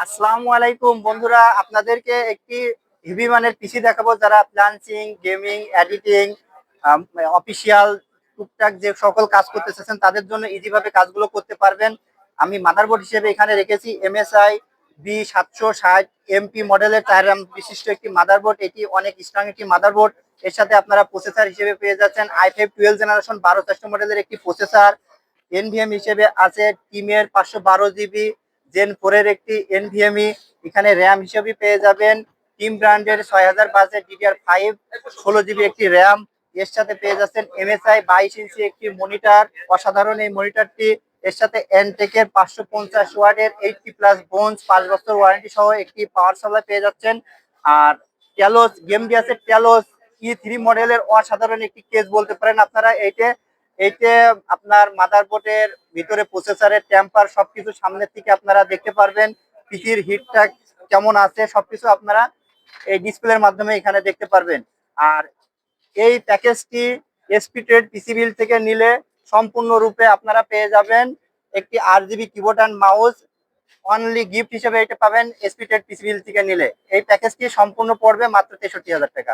আসসালামু আলাইকুম বন্ধুরা, আপনাদেরকে একটি হেভি মানের পিসি দেখাবো যারা প্ল্যানসিং, গেমিং, এডিটিং, অফিসিয়াল টুকটাক যে সকল কাজ করতে চাচ্ছেন তাদের জন্য ইজি ভাবে কাজগুলো করতে পারবেন। আমি মাদারবোর্ড হিসেবে এখানে রেখেছি MSI B760 MP মডেলের 4 RAM বিশিষ্ট একটি মাদারবোর্ড। এটি অনেক স্ট্রং একটি মাদারবোর্ড। এর সাথে আপনারা প্রসেসর হিসেবে পেয়ে যাচ্ছেন i5 12 জেনারেশন 12 মডেলের একটি প্রসেসর। এনভিএম হিসেবে আছে টিমের 512 GB জেন 4 এর একটি এনভিএমই। এখানে র্যাম হিসেবে পেয়ে যাবেন টিম ব্র্যান্ডের 6000 বাজেট DDR5 16 GB একটি র্যাম। এর সাথে পেয়ে যাচ্ছেন MSI 22 ইঞ্চি একটি মনিটর, অসাধারণ এই মনিটরটি। এর সাথে এনটেকের 550 ওয়াটের 80+ বোনস 5 বছর ওয়ারেন্টি সহ একটি পাওয়ার সাপ্লাই পেয়ে যাচ্ছেন। আর টেলোস গেম আছে টেলোস E3 মডেলের অসাধারণ একটি কেস বলতে পারেন আপনারা। এইতে আপনার মাদারবোর্ডের ভিতরে প্রসেসরের টেম্পার সবকিছু সামনের থেকে আপনারা দেখতে পারবেন। পিসির হিটটা কেমন আছে সবকিছু আপনারা এই ডিসপ্লের মাধ্যমে এখানে দেখতে পারবেন। আর এই প্যাকেজটি এসপি ট্রেড পিসি বিল থেকে নিলে সম্পূর্ণরূপে আপনারা পেয়ে যাবেন একটি 8 GB keyboard and mouse. Only gift হিসেবে এটা পাবেন এসপি ট্রেড পিসি বিল থেকে নিলে। এই প্যাকেজটি সম্পূর্ণ পড়বে মাত্র 63,000 টাকা।